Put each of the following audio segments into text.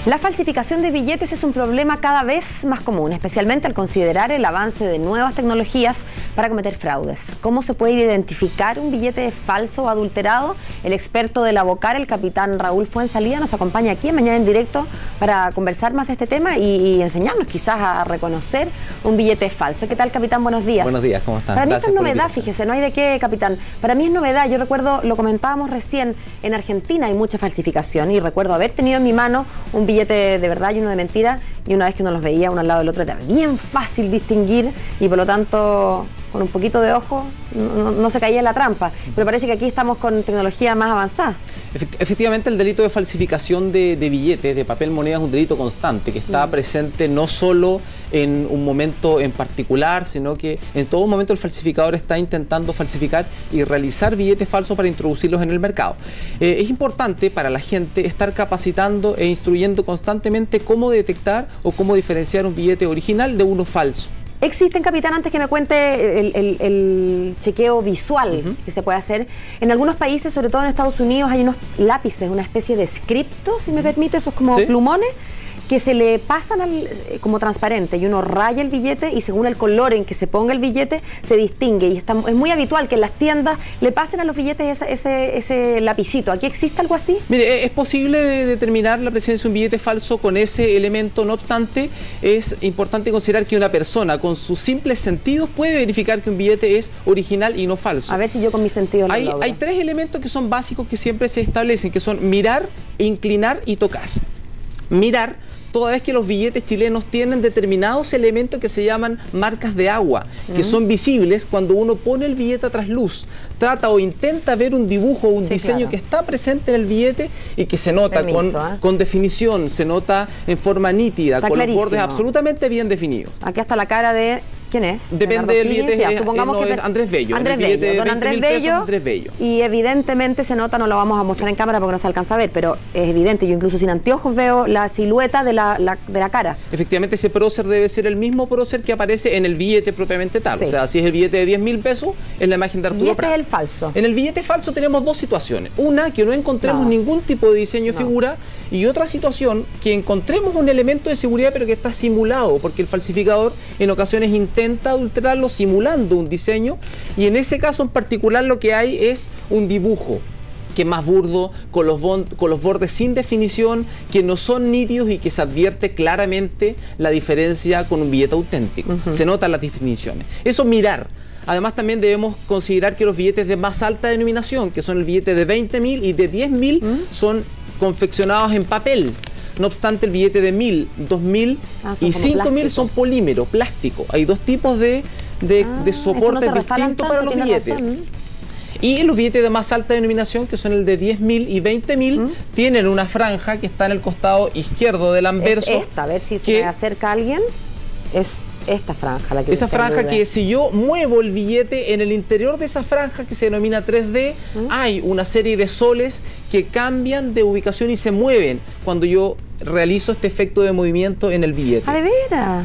La falsificación de billetes es un problema cada vez más común, especialmente al considerar el avance de nuevas tecnologías para cometer fraudes. ¿Cómo se puede identificar un billete falso o adulterado? El experto de la Bocar, el capitán Raúl Fuenzalida, nos acompaña aquí en Mañana en Directo para conversar más de este tema y enseñarnos quizás a reconocer un billete falso. ¿Qué tal, capitán? Buenos días. Buenos días, ¿cómo están? Para mí esto es novedad, fíjese, no hay de qué, capitán. Para mí es novedad, yo recuerdo, lo comentábamos recién, en Argentina hay mucha falsificación y recuerdo haber tenido en mi mano un billete de verdad y uno de mentira, y una vez que uno los veía uno al lado del otro era bien fácil distinguir y por lo tanto con un poquito de ojo no se caía en la trampa, pero parece que aquí estamos con tecnología más avanzada. Efectivamente, el delito de falsificación de billetes, de papel moneda, es un delito constante que está presente no solo en un momento en particular, sino que en todo momento el falsificador está intentando falsificar y realizar billetes falsos para introducirlos en el mercado. Es importante para la gente estar capacitando e instruyendo constantemente cómo detectar o cómo diferenciar un billete original de uno falso. ¿Existen, capitán, antes que me cuente el chequeo visual que se puede hacer? En algunos países, sobre todo en Estados Unidos, hay unos lápices, una especie de scripto, si me permite, esos como plumones, que se le pasan como transparente y uno raya el billete y según el color en que se ponga el billete se distingue y es muy habitual que en las tiendas le pasen a los billetes ese lapicito. ¿Aquí existe algo así? Mire, es posible determinar la presencia de un billete falso con ese elemento, no obstante es importante considerar que una persona con sus simples sentidos puede verificar que un billete es original y no falso. A ver si yo con mis sentidos lo logro. Hay tres elementos que son básicos que siempre se establecen, que son mirar, inclinar y tocar. Mirar, toda vez que los billetes chilenos tienen determinados elementos que se llaman marcas de agua, que son visibles cuando uno pone el billete a trasluz, trata o intenta ver un dibujo o un diseño que está presente en el billete y que se nota con definición, se nota en forma nítida, está con clarísimo. Los bordes absolutamente bien definidos. Aquí está la cara de... ¿Quién es? Depende del billete, supongamos que es Andrés Bello. Andrés Bello. Y evidentemente se nota, no lo vamos a mostrar en cámara porque no se alcanza a ver, pero es evidente, yo incluso sin anteojos veo la silueta de la cara. Efectivamente, ese prócer debe ser el mismo prócer que aparece en el billete propiamente tal. O sea, si es el billete de 10.000 pesos, es la imagen de Arturo Y este Prat. es el falso. En el billete falso tenemos dos situaciones. Una, que no encontremos ningún tipo de diseño o figura, y otra situación, que encontremos un elemento de seguridad pero que está simulado, porque el falsificador en ocasiones intenta adulterarlo simulando un diseño, y en ese caso en particular lo que hay es un dibujo que es más burdo, con los bordes sin definición, que no son nítidos y que se advierte claramente la diferencia con un billete auténtico. Se notan las definiciones. Eso mirar. Además también debemos considerar que los billetes de más alta denominación, que son el billete de 20.000 y de 10.000, son confeccionados en papel. No obstante, el billete de 1.000, 2.000 y 5.000 son polímero, plástico. Hay dos tipos de soportes distintos para los billetes. Y los billetes de más alta denominación, que son el de 10.000 y 20.000, tienen una franja que está en el costado izquierdo del anverso. Es esta, a ver si se me acerca alguien. Es esta franja la que... Esa franja que si yo muevo el billete, en el interior de esa franja que se denomina 3D, hay una serie de soles que cambian de ubicación y se mueven cuando yo realizo este efecto de movimiento en el billete. ¿Ah, de veras?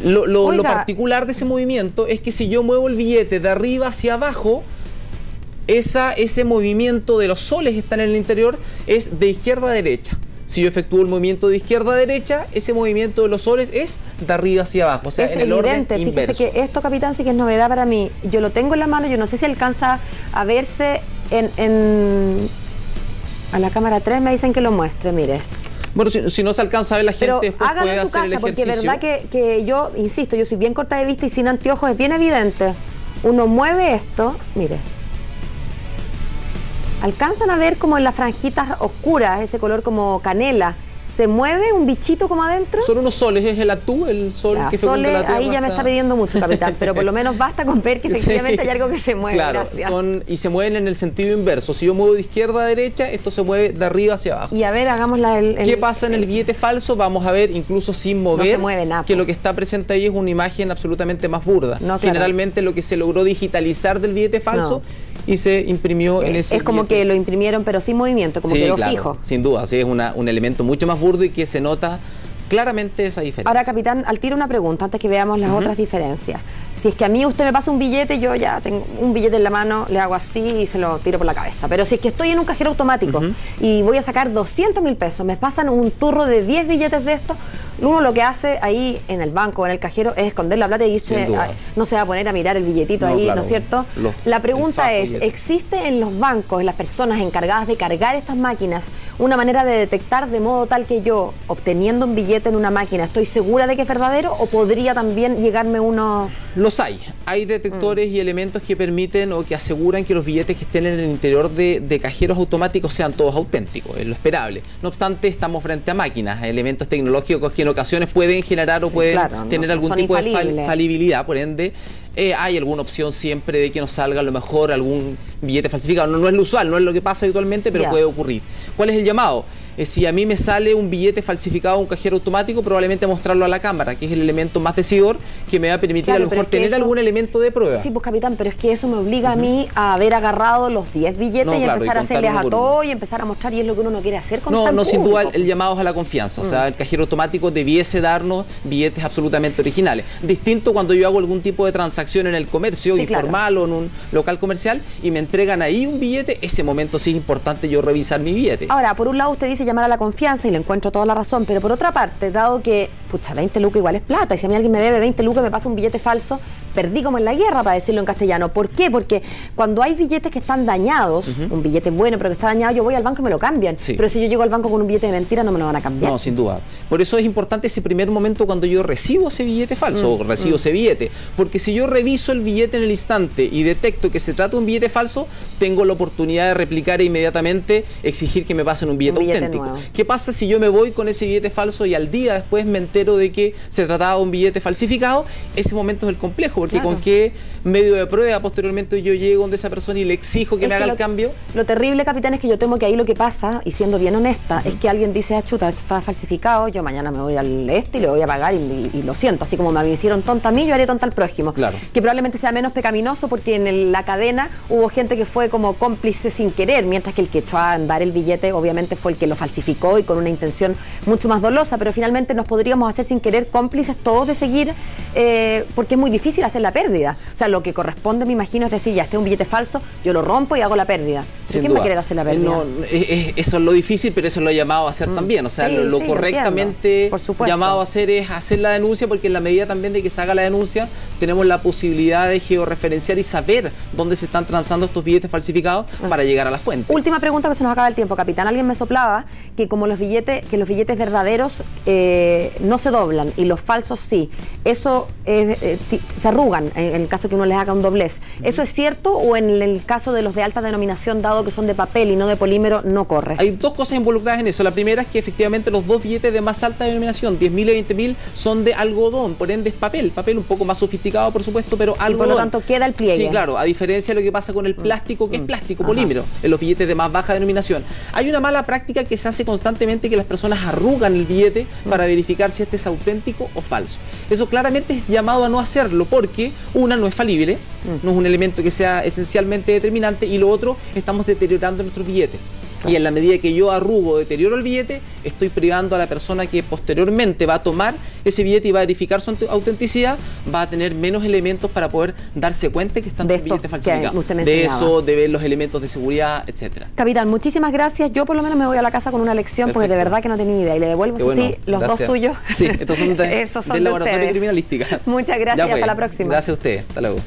Lo particular de ese movimiento es que si yo muevo el billete de arriba hacia abajo, ese movimiento de los soles que están en el interior es de izquierda a derecha. Si yo efectúo el movimiento de izquierda a derecha, ese movimiento de los soles es de arriba hacia abajo, o sea, en el orden inverso. Fíjese que esto, capitán, sí que es novedad para mí. Yo lo tengo en la mano, yo no sé si alcanza a verse a la cámara 3, me dicen que lo muestre, mire. Bueno, si no se alcanza a ver, la gente después puede hacer el ejercicio. Porque es verdad que yo, insisto, yo soy bien corta de vista y sin anteojos es bien evidente. Uno mueve esto, mire. ¿Alcanzan a ver como en las franjitas oscuras, ese color como canela? ¿Se mueve un bichito como adentro? Son unos soles, es el atú, el sol que soles, la Tierra. Ahí ya me está pidiendo mucho, capitán, pero por lo menos basta con ver que efectivamente hay algo que se mueve. Claro, y se mueven en el sentido inverso. Si yo muevo de izquierda a derecha, esto se mueve de arriba hacia abajo. Y a ver, hagamos ¿qué pasa en el billete falso? Vamos a ver, incluso sin mover, no se mueve nada, que lo que está presente ahí es una imagen absolutamente más burda. Generalmente lo que se logró digitalizar del billete falso y se imprimió en ese Es como billete. que lo imprimieron pero sin movimiento, como quedó fijo. Sin duda, sí, es un elemento mucho más burdo y que se nota claramente esa diferencia. Ahora, capitán, al tiro una pregunta antes que veamos las otras diferencias. Si es que a mí usted me pasa un billete, yo ya tengo un billete en la mano, le hago así y se lo tiro por la cabeza. Pero si es que estoy en un cajero automático y voy a sacar 200.000 pesos, me pasan un turro de 10 billetes de estos, uno lo que hace ahí en el banco o en el cajero es esconder la plata y irse, no se va a poner a mirar el billetito ahí, claro, ¿no es cierto? La pregunta es, ¿existe en los bancos, en las personas encargadas de cargar estas máquinas, una manera de detectar de modo tal que yo, obteniendo un billete en una máquina, estoy segura de que es verdadero o podría también llegarme uno? Los hay. Hay detectores y elementos que permiten o que aseguran que los billetes que estén en el interior de cajeros automáticos sean todos auténticos, es lo esperable. No obstante, estamos frente a máquinas, a elementos tecnológicos que en ocasiones pueden generar o pueden tener algún tipo de falibilidad, por ende, hay alguna opción siempre de que nos salga a lo mejor algún billete falsificado. No es lo usual, no es lo que pasa habitualmente, pero puede ocurrir. ¿Cuál es el llamado? Si a mí me sale un billete falsificado a un cajero automático, probablemente mostrarlo a la cámara, que es el elemento más decidor que me va a permitir a lo mejor tener algún elemento de prueba. Sí, pues capitán, pero es que eso me obliga a mí a haber agarrado los 10 billetes y empezar a hacerles a todo y empezar a mostrar, y es lo que uno no quiere hacer con tan sin duda el llamado es a la confianza. O sea, el cajero automático debiese darnos billetes absolutamente originales. Distinto cuando yo hago algún tipo de transacción en el comercio informal o en un local comercial y me entregan ahí un billete, ese momento sí es importante yo revisar mi billete. Ahora, por un lado usted dice llamar a la confianza y le encuentro toda la razón, pero por otra parte, dado que, pucha, 20 lucas igual es plata, y si a mí alguien me debe 20 lucas me pasa un billete falso, perdí como en la guerra, para decirlo en castellano. ¿Por qué? Porque cuando hay billetes que están dañados, un billete bueno pero que está dañado, yo voy al banco y me lo cambian. Pero si yo llego al banco con un billete de mentira, no me lo van a cambiar. No, sin duda. Por eso es importante ese primer momento cuando yo recibo ese billete falso o recibo ese billete, porque si yo reviso el billete en el instante y detecto que se trata de un billete falso, tengo la oportunidad de replicar e inmediatamente exigir que me pasen un billete auténtico. Nuevo. ¿Qué pasa si yo me voy con ese billete falso y al día después me entero de que se trataba de un billete falsificado? Ese momento es el complejo, porque con qué medio de prueba posteriormente yo llego donde esa persona y le exijo que me haga el cambio. Lo terrible, capitán, es que yo temo que ahí lo que pasa, y siendo bien honesta, es que alguien dice, chuta, esto está falsificado, yo mañana me voy al y le voy a pagar y lo siento, así como me hicieron tonta a mí, yo haré tonta al prójimo. Claro. Que probablemente sea menos pecaminoso porque en la cadena hubo gente que fue como cómplice sin querer, mientras que el que echó a andar el billete obviamente fue el que lo falsificó y con una intención mucho más dolosa, pero finalmente nos podríamos hacer sin querer cómplices todos de seguir, porque es muy difícil hacer la pérdida. O sea, lo que corresponde, me imagino, es decir, ya este es un billete falso, yo lo rompo y hago la pérdida. ¿Quién va a querer hacer la pérdida? No, eso es lo difícil, pero eso es lo llamado a hacer también. O sea, lo correctamente llamado a hacer es hacer la denuncia, porque en la medida también de que se haga la denuncia, tenemos la posibilidad de georreferenciar y saber dónde se están transando estos billetes falsificados para llegar a la fuente. Última pregunta, que se nos acaba el tiempo, capitán. Alguien me soplaba que como los billetes verdaderos no se doblan y los falsos sí. Eso se arrugan en el caso que uno les haga un doblez. ¿Eso es cierto o en el caso de los de alta denominación, dado que son de papel y no de polímero, no corre? Hay dos cosas involucradas en eso. La primera es que efectivamente los dos billetes de más alta denominación, 10.000 y 20.000, son de algodón, por ende es papel un poco más sofisticado, por supuesto, pero algodón. Y por lo tanto queda el pliegue. Sí, claro, a diferencia de lo que pasa con el plástico, que es plástico polímero, en los billetes de más baja denominación. Hay una mala práctica que se hace constantemente, que las personas arrugan el billete para verificar si este es auténtico o falso. Eso claramente es llamado a no hacerlo, porque una, no es falible, no es un elemento que sea esencialmente determinante, y lo otro, estamos deteriorando nuestros billetes. Y en la medida que yo arrugo, deterioro el billete, estoy privando a la persona que posteriormente va a tomar ese billete y va a verificar su autenticidad, va a tener menos elementos para poder darse cuenta que están los billetes falsificados. De eso, de ver los elementos de seguridad, etcétera. Capitán, muchísimas gracias. Yo por lo menos me voy a la casa con una lección. Perfecto. Porque de verdad que no tenía idea. Y le devuelvo, los dos suyos. Sí, estos son del laboratorio criminalística. Muchas gracias, hasta la próxima. Gracias a usted. Hasta luego.